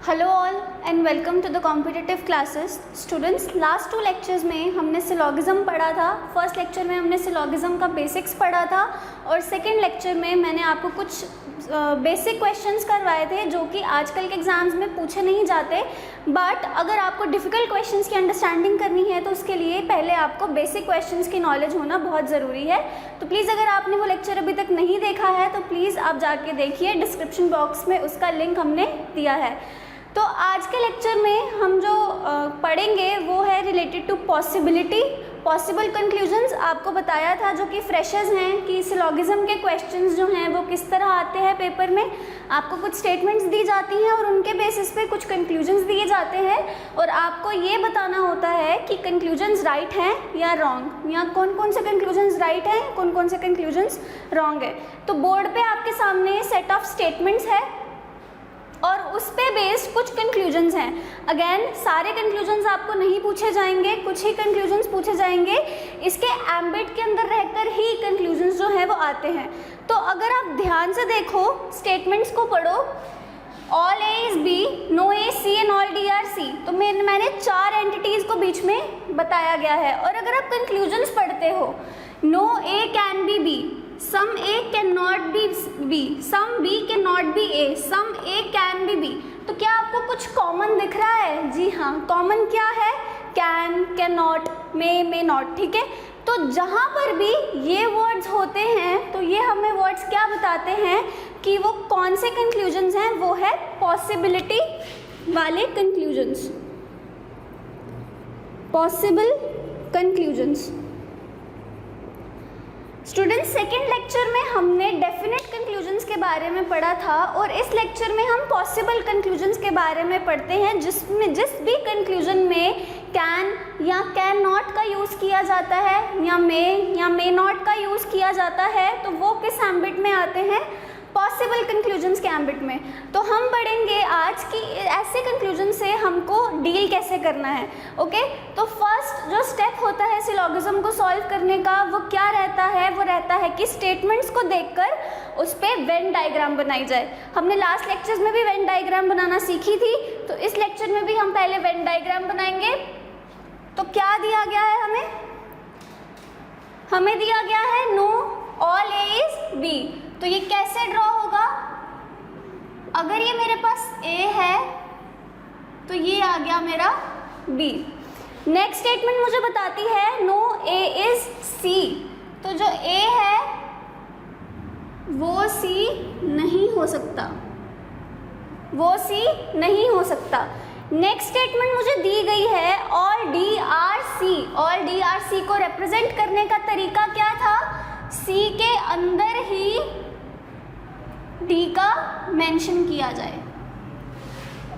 Hello all and welcome to the competitive classes. Students, last 2 lectures में हमने syllogism पढ़ा था। फर्स्ट लेक्चर में हमने सिलॉगिज्म का बेसिक्स पढ़ा था और सेकंड लेक्चर में मैंने आपको कुछ बेसिक क्वेश्चंस करवाए थे जो कि आजकल के एग्जाम्स में पूछे नहीं जाते। बट अगर आपको डिफ़िकल्ट क्वेश्चंस की अंडरस्टैंडिंग करनी है तो उसके लिए पहले आपको बेसिक क्वेश्चंस की नॉलेज होना बहुत ज़रूरी है। तो प्लीज़ अगर आपने वो लेक्चर अभी तक नहीं देखा है तो प्लीज़ आप जाके देखिए, डिस्क्रिप्शन बॉक्स में उसका लिंक हमने दिया है। तो आज के लेक्चर में हम जो पढ़ेंगे वो है related to possibility, possible conclusions. आपको बताया था जो कि फ्रेशर्स हैं कि सिलॉगिज्म के क्वेश्चंस जो हैं वो किस तरह आते हैं पेपर में। आपको कुछ स्टेटमेंट्स दी जाती हैं और उनके बेसिस पे कुछ कंक्लूजन्स दिए जाते हैं और आपको ये बताना होता है कि कंक्लूजन्स राइट हैं या रॉन्ग, या कौन कौन से कंक्लूजन्स राइट हैं, कौन कौन से कंक्लूजन्स रॉन्ग है। तो बोर्ड पे आपके सामने सेट ऑफ स्टेटमेंट्स है और उस पे बेस्ड कुछ कंक्लूजन्स हैं। अगेन सारे कंक्लूजन्स आपको नहीं पूछे जाएंगे, कुछ ही कंक्लूजन्स पूछे जाएंगे। इसके एम्बिट के अंदर रहकर ही कंक्लूजन्स जो हैं वो आते हैं। तो अगर आप ध्यान से देखो, स्टेटमेंट्स को पढ़ो, all A is B, no A C and all D are C. तो मैंने 4 एंटिटीज़ को बीच में बताया गया है। और अगर आप कंक्लूजन्स पढ़ते हो, no A can be B, some A cannot be B, some B cannot be A, some A can be B। तो क्या आपको कुछ कॉमन दिख रहा है? जी हाँ, कॉमन क्या है? Can, can not, may not. ठीक है, तो जहाँ पर भी ये वर्ड्स होते हैं तो ये हमें वर्ड्स क्या बताते हैं कि वो कौन से कंक्लूजन्स हैं? वो है पॉसिबिलिटी वाले conclusions, possible conclusions. Students, second lecture में हमने डेफिनेट कंक्लूजन्स के बारे में पढ़ा था और इस लेक्चर में हम पॉसिबल कंक्लूजन्स के बारे में पढ़ते हैं, जिसमें जिस भी कंक्लूजन में कैन या कैन नॉट का यूज़ किया जाता है या मे नॉट का यूज़ किया जाता है तो वो किस एम्बिट में आते हैं? पॉसिबल कंक्लूजन्स के एम्बिट में। तो हम पढ़ेंगे आज कि ऐसे कंक्लूजन से हमको डील कैसे करना है। ओके, तो फर्स्ट जो स्टेप होता है सिलॉगिज्म को सॉल्व करने का वो क्या रहता है? वो रहता है कि स्टेटमेंट्स को देखकर उस पर वेन डायग्राम बनाई जाए। हमने लास्ट लेक्चर्स में भी वेन डायग्राम बनाना सीखी थी, तो इस लेक्चर में भी हम पहले वेन डायग्राम बनाएंगे। तो क्या दिया गया है हमें दिया गया है no all A is B. तो ये कैसे ड्रॉ होगा? अगर ये मेरे पास A है तो ये आ गया मेरा B। नेक्स्ट स्टेटमेंट मुझे बताती है नो A इज C। तो जो A है वो C नहीं हो सकता, वो C नहीं हो सकता। नेक्स्ट स्टेटमेंट मुझे दी गई है all D are C. All D are C को रिप्रेजेंट करने का तरीका क्या था? C के अंदर ही D का मेंशन किया जाए।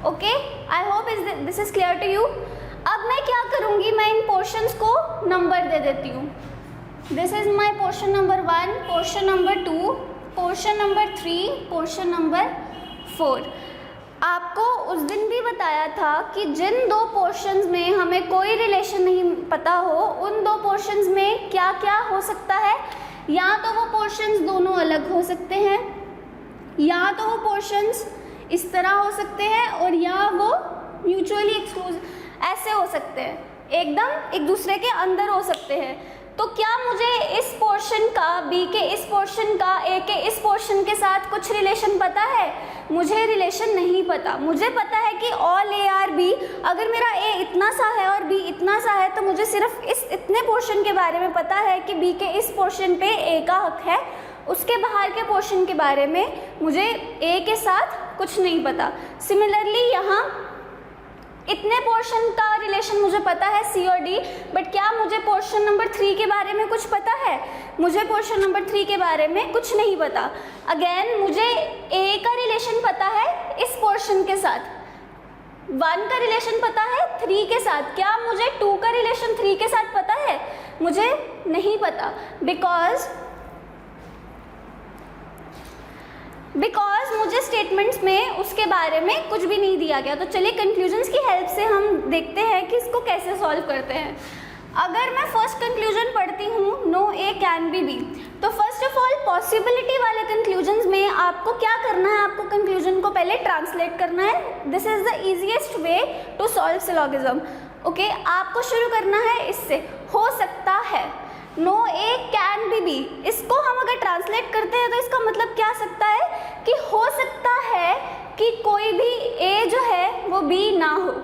Okay, I hope this is clear to you. अब मैं क्या करूँगी, मैं इन पोर्शंस को नंबर दे देती हूँ। This is my portion number 1, portion number 2, portion number 3, portion number 4। आपको उस दिन भी बताया था कि जिन 2 पोर्शंस में हमें कोई रिलेशन नहीं पता हो, उन 2 पोर्शंस में क्या क्या हो सकता है? या तो वो पोर्शंस दोनों अलग हो सकते हैं, या तो वो पोर्शंस इस तरह हो सकते हैं, और या वो म्यूचुअली एक्सक्लूसिव ऐसे हो सकते हैं, एकदम एक दूसरे के अंदर हो सकते हैं। तो क्या मुझे इस पोर्शन का, B के इस पोर्शन का A के इस पोर्शन के साथ कुछ रिलेशन पता है? मुझे रिलेशन नहीं पता। मुझे पता है कि ऑल A आर B, अगर मेरा A इतना सा है और B इतना सा है तो मुझे सिर्फ इस इतने पोर्शन के बारे में पता है कि B के इस पोर्शन पे A का हक है, उसके बाहर के पोर्शन के बारे में मुझे A के साथ कुछ नहीं पता। सिमिलरली यहाँ इतने पोर्शन का रिलेशन मुझे पता है C और D, बट क्या मुझे पोर्शन नंबर 3 के बारे में कुछ पता है? मुझे पोर्शन नंबर 3 के बारे में कुछ नहीं पता। अगेन मुझे A का रिलेशन पता है इस पोर्शन के साथ, 1 का रिलेशन पता है 3 के साथ। क्या मुझे 2 का रिलेशन 3 के साथ पता है? मुझे नहीं पता, बिकॉज मुझे स्टेटमेंट्स में उसके बारे में कुछ भी नहीं दिया गया। तो चलिए कंक्लूजन्स की हेल्प से हम देखते हैं कि इसको कैसे सॉल्व करते हैं। अगर मैं फर्स्ट कंक्लूजन पढ़ती हूँ no A can be B, तो फर्स्ट ऑफ ऑल पॉसिबिलिटी वाले कंक्लूजन्स में आपको क्या करना है, आपको कंक्लूजन को पहले ट्रांसलेट करना है। This is the easiest way to solve syllogism. Okay, आपको शुरू करना है इससे, हो सकता है, no A can be B. इसको हम अगर ट्रांसलेट करते हैं तो इसका मतलब क्या सकता है कि हो सकता है कि कोई भी ए जो है वो बी ना हो।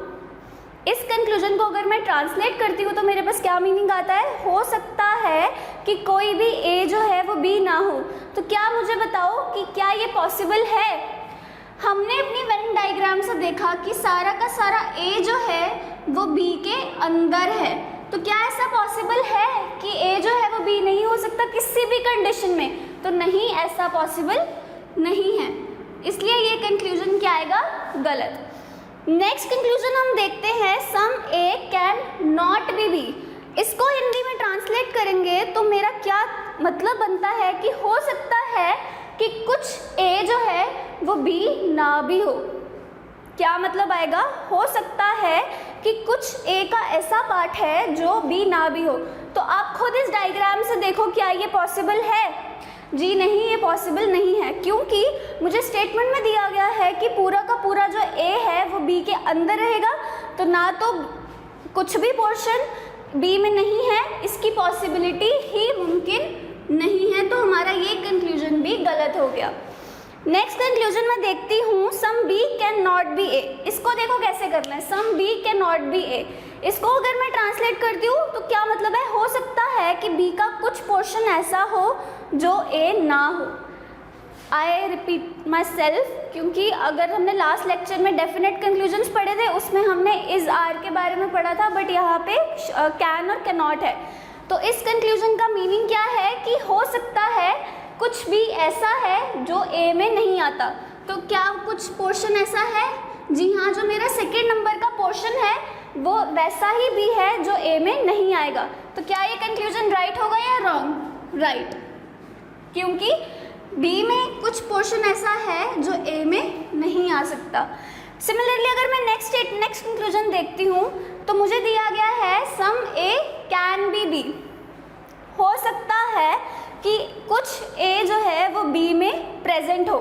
इस कंक्लूजन को अगर मैं ट्रांसलेट करती हूँ तो मेरे पास क्या मीनिंग आता है, हो सकता है कि कोई भी ए जो है वो बी ना हो। तो क्या मुझे बताओ कि क्या ये पॉसिबल है? हमने अपनी वेन डायग्राम से देखा कि सारा का सारा ए जो है वो बी के अंदर है, तो क्या ऐसा पॉसिबल है कि ए जो है वो बी नहीं हो सकता किसी भी कंडीशन में? तो नहीं, ऐसा पॉसिबल नहीं है, इसलिए ये कंक्लूजन क्या आएगा, गलत। नेक्स्ट कंक्लूजन हम देखते हैं, सम ए कैन नॉट बी बी। इसको हिंदी में ट्रांसलेट करेंगे तो मेरा क्या मतलब बनता है कि हो सकता है कि कुछ ए जो है वो बी ना भी हो। क्या मतलब आएगा, हो सकता है कि कुछ ए का ऐसा पार्ट है जो बी ना भी हो। तो आप खुद इस डायग्राम से देखो, क्या ये पॉसिबल है? जी नहीं, ये पॉसिबल नहीं है, क्योंकि मुझे स्टेटमेंट में दिया गया है कि पूरा का पूरा जो ए है वो बी के अंदर रहेगा, तो ना तो कुछ भी पोर्शन बी में नहीं है, इसकी पॉसिबिलिटी ही मुमकिन नहीं है, तो हमारा ये कंक्लूजन भी गलत हो गया। नेक्स्ट कंक्लूजन मैं देखती हूँ, some B can not be A. इसको देखो कैसे करना है, some B can not be A. इसको अगर मैं ट्रांसलेट करती हूँ तो क्या मतलब है, हो सकता है कि बी का कुछ पोर्शन ऐसा हो जो ए ना हो। आई रिपीट माई सेल्फ, क्योंकि अगर हमने लास्ट लेक्चर में डेफिनेट कंक्लूजन्स पढ़े थे उसमें हमने इज आर के बारे में पढ़ा था, बट यहाँ पे कैन और कैन नॉट है। तो इस कंक्लूजन का मीनिंग क्या है कि हो सकता है कुछ भी ऐसा है जो ए में नहीं आता। तो क्या कुछ पोर्शन ऐसा है? जी हाँ, जो मेरा सेकेंड नंबर का पोर्शन है वो वैसा ही भी है जो ए में नहीं आएगा। तो क्या ये कंक्लूजन राइट होगा या रॉन्ग? राइट, क्योंकि बी में कुछ पोर्शन ऐसा है जो ए में नहीं आ सकता। सिमिलरली अगर मैं नेक्स्ट कंक्लूजन देखती हूँ तो मुझे दिया गया है, सम ए कैन बी बी। हो सकता है कि कुछ ए जो है वो बी में प्रेजेंट हो।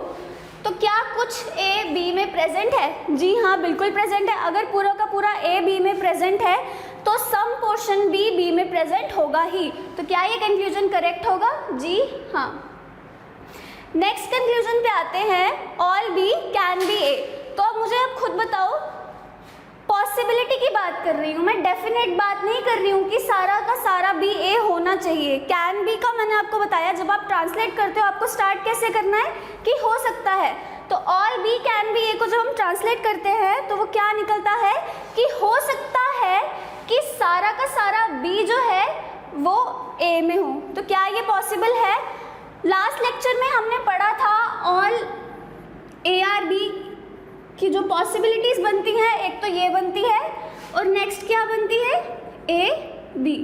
तो क्या कुछ ए बी में प्रेजेंट है? जी हाँ, बिल्कुल प्रेजेंट है। अगर पूरा का पूरा ए बी में प्रेजेंट है तो सम पोर्शन बी बी में प्रेजेंट होगा ही। तो क्या ये कंक्लूजन करेक्ट होगा? जी हाँ। नेक्स्ट कंक्लूजन पे आते हैं, ऑल बी कैन बी ए। तो अब मुझे अब खुद बताओ, पॉसिबिलिटी की बात कर रही हूँ मैं, डेफिनेट बात नहीं कर रही हूँ कि सारा का सारा बी ए होना चाहिए। कैन बी का मैंने आपको बताया, जब आप ट्रांसलेट करते हो आपको स्टार्ट कैसे करना है कि हो सकता है। तो ऑल बी कैन बी ए को जब हम ट्रांसलेट करते हैं तो वो क्या निकलता है कि हो सकता है कि सारा का सारा बी जो है वो ए में हो। तो क्या ये पॉसिबल है? लास्ट लेक्चर में हमने पढ़ा था ऑल ए आर बी की जो पॉसिबिलिटीज बनती हैं, एक तो ये बनती है और नेक्स्ट क्या बनती है, ए बी।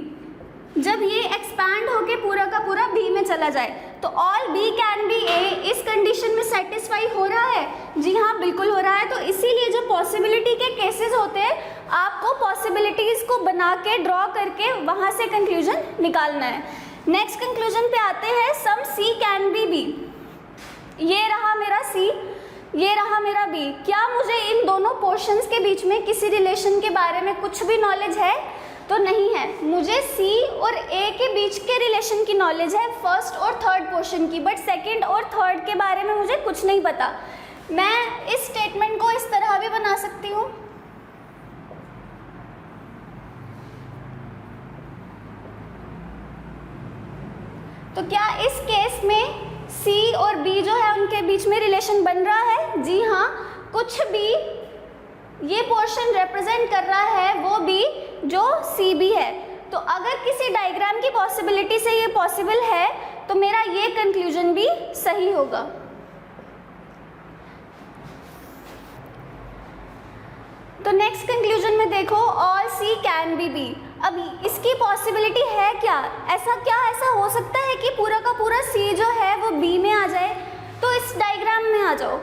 जब ये एक्सपैंड होके पूरा का पूरा बी में चला जाए तो ऑल बी कैन बी ए इस कंडीशन में सेटिस्फाई हो रहा है? जी हाँ, बिल्कुल हो रहा है। तो इसीलिए जो पॉसिबिलिटी के केसेस होते हैं आपको पॉसिबिलिटीज को बना के ड्रॉ करके वहाँ से कंक्लूजन निकालना है। नेक्स्ट कंक्लूजन पे आते हैं, सम सी कैन बी बी। ये रहा मेरा सी, ये रहा मेरा बी। क्या मुझे इन दोनों पोर्शंस के बीच में किसी रिलेशन के बारे में कुछ भी नॉलेज है? तो नहीं है। मुझे सी और ए के बीच के रिलेशन की नॉलेज है, फर्स्ट और थर्ड पोर्शन की, बट सेकंड और थर्ड के बारे में मुझे कुछ नहीं पता। मैं इस स्टेटमेंट को इस तरह भी बना सकती हूँ, तो क्या इस केस में सी और बी जो है उनके बीच में रिलेशन बन रहा है? जी हाँ, कुछ भी ये पोर्शन रिप्रेजेंट कर रहा है वो बी जो सी बी है। तो अगर किसी डायग्राम की पॉसिबिलिटी से ये पॉसिबल है तो मेरा ये कंक्लूजन भी सही होगा। तो नेक्स्ट कंक्लूजन में देखो, all C can be B. अब इसकी पॉसिबिलिटी है क्या? ऐसा हो सकता है कि पूरा का पूरा सी जो है वो बी में आ जाए? तो इस डायग्राम में आ जाओ।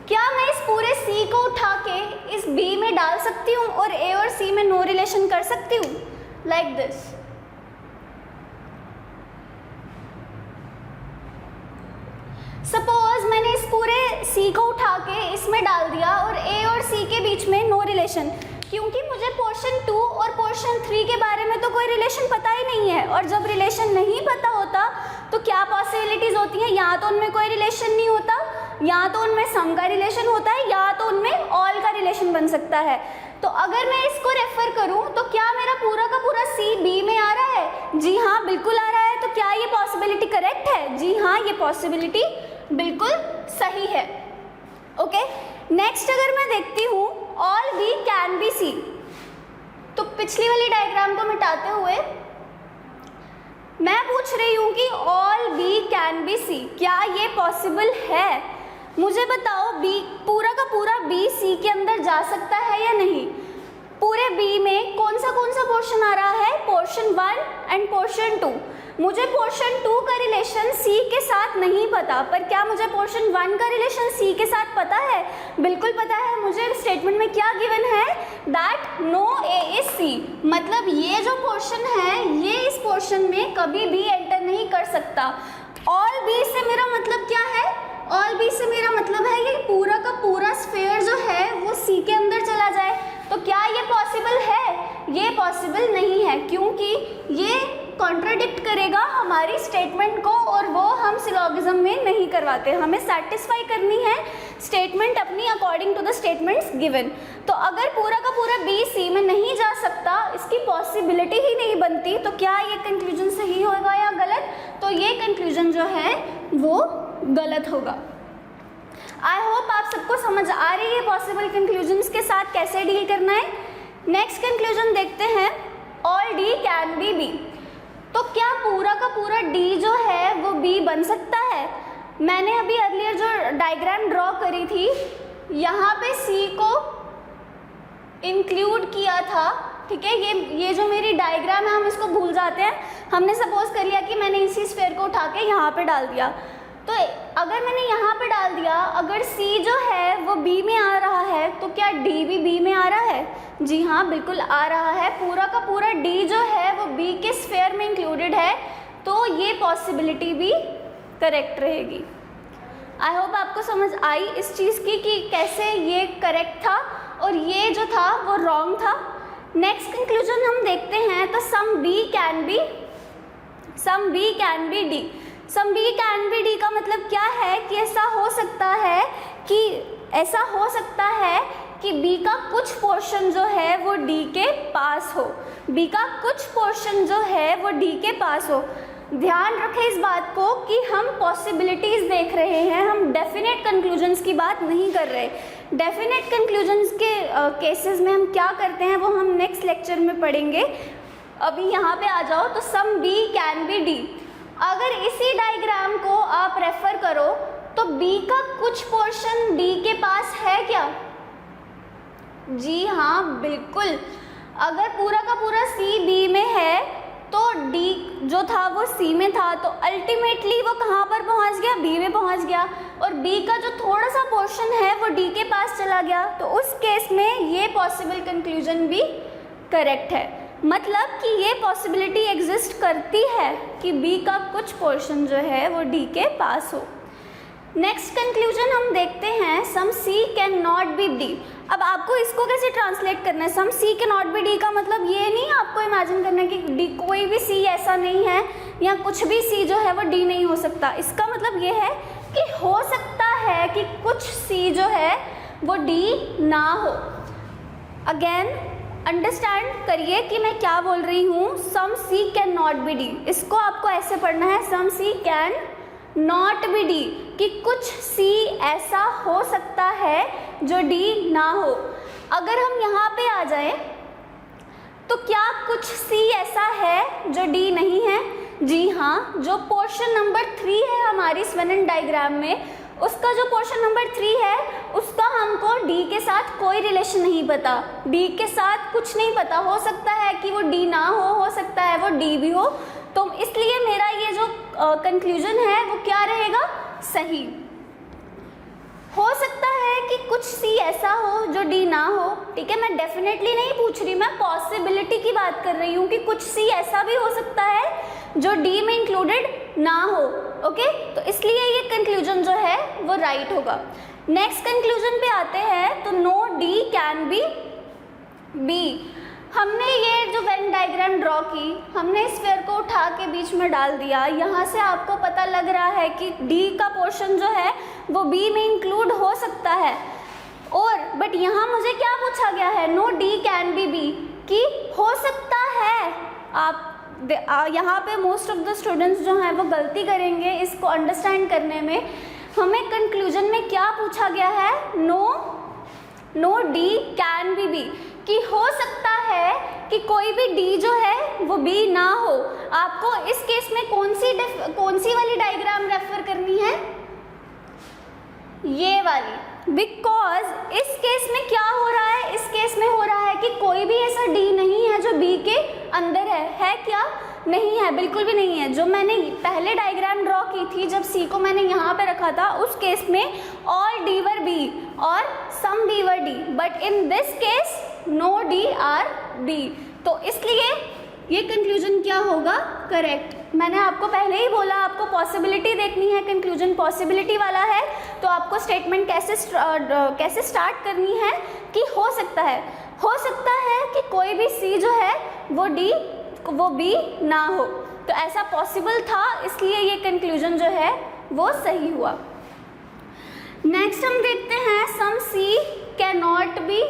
क्या मैं इस पूरे सी को उठा के इस बी में डाल सकती हूँ और ए और सी में नो रिलेशन कर सकती हूँ? Like this. सपोज मैंने इस पूरे सी को उठा के इसमें डाल दिया और ए और सी के बीच में नो रिलेशन, क्योंकि मुझे पोर्शन 2 और पोर्शन 3 के बारे में तो कोई रिलेशन पता ही नहीं है। और जब रिलेशन नहीं पता होता तो क्या पॉसिबिलिटीज़ होती हैं, या तो उनमें कोई रिलेशन नहीं होता, या तो उनमें सम का रिलेशन होता है, या तो उनमें ऑल का रिलेशन बन सकता है। तो अगर मैं इसको रेफर करूं तो क्या मेरा पूरा का पूरा सी बी में आ रहा है? जी हाँ, बिल्कुल आ रहा है। तो क्या ये पॉसिबिलिटी करेक्ट है? जी हाँ, ये पॉसिबिलिटी बिल्कुल सही है। ओके, नेक्स्ट अगर मैं देखती हूँ all B can be C, तो पिछली वाली डायग्राम को मिटाते हुए मैं पूछ रही हूँ कि all B can be C, क्या ये पॉसिबल है? मुझे बताओ, बी पूरा का पूरा बी सी के अंदर जा सकता है या नहीं? पूरे बी में कौन सा पोर्शन आ रहा है? Portion 1 end portion 2। मुझे पोर्शन 2 का रिलेशन सी के साथ नहीं पता, पर क्या मुझे पोर्शन 1 का रिलेशन सी के साथ पता है? बिल्कुल पता है। मुझे स्टेटमेंट में क्या गिवन है? That no A is C, मतलब ये जो पोर्शन है ये इस पोर्शन में कभी भी एंटर नहीं कर सकता। ऑल बी से मेरा मतलब क्या है? ऑल बी से मेरा मतलब है ये पूरा का पूरा स्फीयर जो है वो सी के अंदर चला जाए। तो क्या ये पॉसिबल है? ये पॉसिबल नहीं है, क्योंकि ये कॉन्ट्राडिक्ट करेगा हमारी स्टेटमेंट को, और वो हम सिलोगिज्म में नहीं करवाते। हमें सेटिस्फाई करनी है स्टेटमेंट अपनी according to the statements given. तो अगर पूरा का पूरा बी सी में नहीं जा सकता, इसकी पॉसिबिलिटी ही नहीं बनती, तो क्या ये कंक्लूजन सही होगा या गलत? तो ये कंक्लूजन जो है वो गलत होगा। आई होप आप सबको समझ आ रही है पॉसिबल कंक्लूजन्स के साथ कैसे डील करना है। नेक्स्ट कंक्लूजन देखते हैं, all D can be B. तो क्या पूरा का पूरा डी जो है वो बी बन सकता है? मैंने अभी अर्लियर जो डायग्राम ड्रॉ करी थी, यहाँ पे सी को इंक्लूड किया था, ठीक है। ये जो मेरी डायग्राम है हम इसको भूल जाते हैं। हमने सपोज कर लिया कि मैंने इसी स्फीयर को उठा के यहाँ पे डाल दिया, तो अगर मैंने यहाँ पे डाल दिया, अगर सी जो है वो बी में आ रहा है, तो क्या डी भी बी में आ रहा है? जी हाँ, बिल्कुल आ रहा है। पूरा का पूरा डी जो है वो बी के स्फीयर में इंक्लूडेड है, तो ये पॉसिबिलिटी भी करेक्ट रहेगी। आई होप आपको समझ आई इस चीज़ की कि कैसे ये करेक्ट था और ये जो था वो रॉन्ग था। नेक्स्ट कंक्लूजन हम देखते हैं, तो some B can be D. Some B can be D का मतलब क्या है कि ऐसा हो सकता है कि बी का कुछ पोर्शन जो है वो डी के पास हो, बी का कुछ पोर्शन जो है वो डी के पास हो। ध्यान रखें इस बात को कि हम पॉसिबिलिटीज़ देख रहे हैं, हम डेफिनेट कंक्लूजन्स की बात नहीं कर रहे। डेफिनेट कंक्लूजन्स के केसेस में हम क्या करते हैं वो हम नेक्स्ट लेक्चर में पढ़ेंगे। अभी यहाँ पे आ जाओ, तो some B can be D. अगर इसी डायग्राम को आप रेफर करो तो बी का कुछ पोर्शन डी के पास है क्या? जी हाँ, बिल्कुल। अगर पूरा का पूरा सी बी में है तो डी जो था वो सी में था, तो अल्टीमेटली वो कहाँ पर पहुँच गया? बी में पहुँच गया। और बी का जो थोड़ा सा पोर्शन है वो डी के पास चला गया, तो उस केस में ये पॉसिबल कंक्लूजन भी करेक्ट है। मतलब कि ये पॉसिबिलिटी एग्जिस्ट करती है कि बी का कुछ पोर्शन जो है वो डी के पास हो। नेक्स्ट कंक्लूजन हम देखते हैं, सम सी कैन नॉट बी डी। अब आपको इसको कैसे ट्रांसलेट करना है? सम सी कैन नॉट बी डी का मतलब ये नहीं आपको इमेजिन करना है कि डी कोई भी सी ऐसा नहीं है या कुछ भी सी जो है वो डी नहीं हो सकता। इसका मतलब ये है कि हो सकता है कि कुछ सी जो है वो डी ना हो। अगेन अंडरस्टैंड करिए कि मैं क्या बोल रही हूँ। सम सी कैन नॉट बी डी, इसको आपको ऐसे पढ़ना है, सम सी कैन नॉट बी डी, कि कुछ सी ऐसा हो सकता है जो डी ना हो। अगर हम यहाँ पे आ जाएं तो क्या कुछ सी ऐसा है जो डी नहीं है? जी हाँ, जो पोर्शन नंबर 3 है हमारी स्वेनन डायग्राम में, उसका जो पोर्शन नंबर 3 है उसका हमको डी के साथ कोई रिलेशन नहीं पता, डी के साथ कुछ नहीं पता। हो सकता है कि वो डी ना हो सकता है वो डी भी हो। तो इसलिए मेरा ये जो कंक्लूजन है वो क्या रहेगा? सही। हो सकता है कि कुछ सी ऐसा हो जो डी ना हो, ठीक है। मैं डेफिनेटली नहीं पूछ रही, मैं पॉसिबिलिटी की बात कर रही हूँ कि कुछ सी ऐसा भी हो सकता है जो डी में इंक्लूडेड ना हो। ओके, तो इसलिए ये कंक्लूजन जो है वो राइट होगा। नेक्स्ट कंक्लूजन पे आते हैं, तो no D can be B. हमने ये जो वेन डायग्राम ड्रॉ की, हमने स्फीयर को उठा के बीच में डाल दिया। यहाँ से आपको पता लग रहा है कि डी का पोर्शन जो है वो बी में इंक्लूड हो सकता है, और बट यहाँ मुझे क्या पूछा गया है, no D can be B, कि हो सकता है। आप यहाँ पे मोस्ट ऑफ द स्टूडेंट्स जो हैं वो गलती करेंगे इसको अंडरस्टैंड करने में। हमें कंक्लूजन में क्या पूछा गया है, no D can be B, कि हो सकता है कि कोई भी डी जो है वो बी ना हो। आपको इस केस में कौन सी वाली डायग्राम रेफर करनी है, ये वाली, बिकॉज इस केस में क्या हो रहा है, इस केस में हो रहा है कि कोई भी ऐसा डी नहीं है जो बी के अंदर है क्या, नहीं है, बिल्कुल भी नहीं है। जो मैंने पहले डायग्राम ड्रॉ की थी जब सी को मैंने यहाँ पे रखा था, उस केस में ऑल डी वर बी और some D were D, but in this case no D are B. तो इसलिए ये कंक्लूजन क्या होगा, करेक्ट। मैंने आपको पहले ही बोला आपको पॉसिबिलिटी देखनी है, कंक्लूजन पॉसिबिलिटी वाला है, तो आपको स्टेटमेंट कैसे स्टार्ट करनी है कि हो सकता है कि कोई भी सी जो है वो बी ना हो। तो ऐसा पॉसिबल था, इसलिए ये कंक्लूजन जो है वो सही हुआ। नेक्स्ट हम देखते हैं सम सी कैन नॉट बी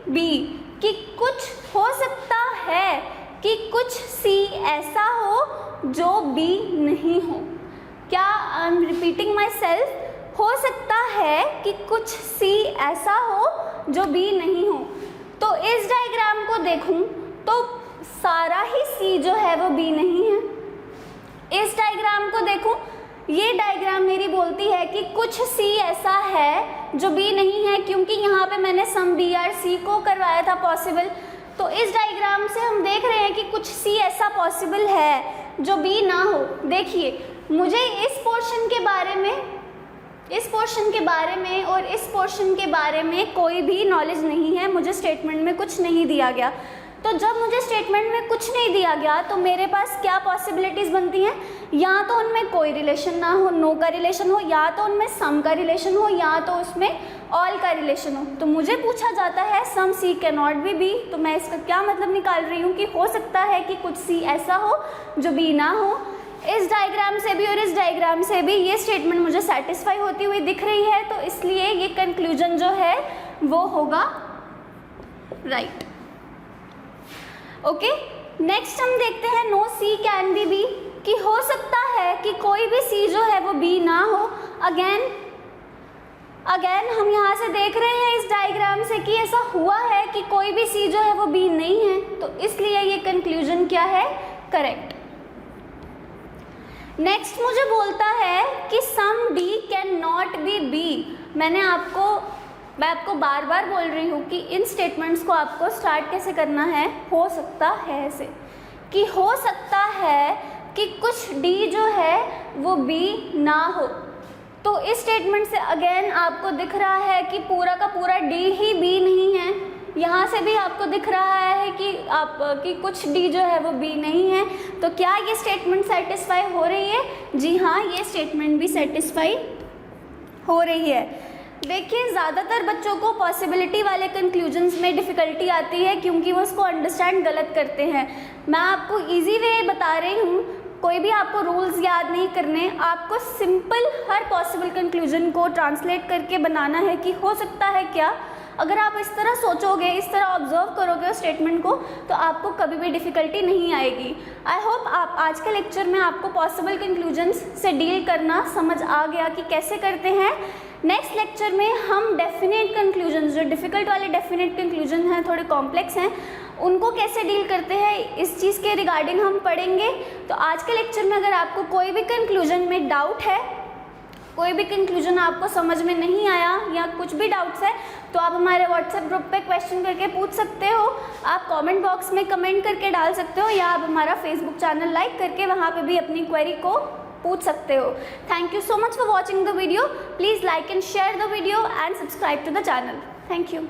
बी, कि कुछ हो सकता है कि कुछ सी ऐसा हो जो बी नहीं हो। क्या I am repeating my self, हो सकता है कि कुछ सी ऐसा हो जो बी नहीं हो। तो इस डायग्राम को देखूं तो सारा ही सी जो है वो बी नहीं है। इस डायग्राम को देखूं, ये डायग्राम मेरी बोलती है कि कुछ सी ऐसा है जो बी नहीं है, क्योंकि यहाँ पे मैंने सम बी आर सी को करवाया था पॉसिबल। तो इस डायग्राम से हम देख रहे हैं कि कुछ सी ऐसा पॉसिबल है जो बी ना हो। देखिए, मुझे इस पोर्शन के बारे में और इस पोर्शन के बारे में कोई भी नॉलेज नहीं है, मुझे स्टेटमेंट में कुछ नहीं दिया गया। तो जब मुझे स्टेटमेंट में कुछ नहीं दिया गया तो मेरे पास क्या पॉसिबिलिटीज़ बनती हैं, या तो उनमें कोई रिलेशन ना हो, नो का रिलेशन हो, या तो उनमें सम का रिलेशन हो, या तो उसमें ऑल का रिलेशन हो। तो मुझे पूछा जाता है सम सी कैन नॉट बी बी, तो मैं इसका क्या मतलब निकाल रही हूँ कि हो सकता है कि कुछ सी ऐसा हो जो बी ना हो। इस डायग्राम से भी और इस डायग्राम से भी ये स्टेटमेंट मुझे सेटिस्फाई होती हुई दिख रही है, तो इसलिए ये कंक्लूजन जो है वो होगा राइट। ओके, नेक्स्ट हम देखते हैं no C can be B, कि हो सकता है कि कोई भी सी जो है वो बी ना हो। अगेन हम यहाँ से देख रहे हैं इस डायग्राम से कि ऐसा हुआ है कि कोई भी सी जो है वो बी नहीं है, तो इसलिए ये कंक्लूजन क्या है, करेक्ट। नेक्स्ट मुझे बोलता है कि some D can not be B. मैं आपको बार बार बोल रही हूँ कि इन स्टेटमेंट्स को आपको स्टार्ट कैसे करना है, हो सकता है से, कि हो सकता है कि कुछ डी जो है वो बी ना हो। तो इस स्टेटमेंट से अगेन आपको दिख रहा है कि पूरा का पूरा डी ही बी नहीं है। यहाँ से भी आपको दिख रहा है कि कुछ डी जो है वो बी नहीं है। तो क्या ये स्टेटमेंट सेटिस्फाई हो रही है? जी हाँ, ये स्टेटमेंट भी सेटिस्फाई हो रही है। देखिए, ज़्यादातर बच्चों को पॉसिबिलिटी वाले कंक्लूजन्स में डिफ़िकल्टी आती है क्योंकि वो उसको अंडरस्टैंड गलत करते हैं। मैं आपको इजी वे बता रही हूँ, कोई भी आपको रूल्स याद नहीं करने, आपको सिंपल हर पॉसिबल कंक्लूजन को ट्रांसलेट करके बनाना है कि हो सकता है क्या। अगर आप इस तरह सोचोगे, इस तरह ऑब्जर्व करोगे उस स्टेटमेंट को, तो आपको कभी भी डिफ़िकल्टी नहीं आएगी। आई होप आप आज के लेक्चर में आपको पॉसिबल कंक्लूजन्स से डील करना समझ आ गया कि कैसे करते हैं। नेक्स्ट लेक्चर में हम डेफिनेट कंक्लूजन्स, जो डिफ़िकल्ट वाले डेफिनेट कंक्लूजन हैं, थोड़े कॉम्प्लेक्स हैं, उनको कैसे डील करते हैं इस चीज़ के रिगार्डिंग हम पढ़ेंगे। तो आज के लेक्चर में अगर आपको कोई भी कंक्लूजन में डाउट है, कोई भी कंक्लूजन आपको समझ में नहीं आया या कुछ भी डाउट्स है, तो आप हमारे व्हाट्सएप ग्रुप पे क्वेश्चन करके पूछ सकते हो। आप कमेंट बॉक्स में कमेंट करके डाल सकते हो, या आप हमारा फेसबुक चैनल लाइक करके वहाँ पे भी अपनी क्वेरी को पूछ सकते हो। Thank you so much for watching the video. Please like and share the video and subscribe to the channel. Thank you.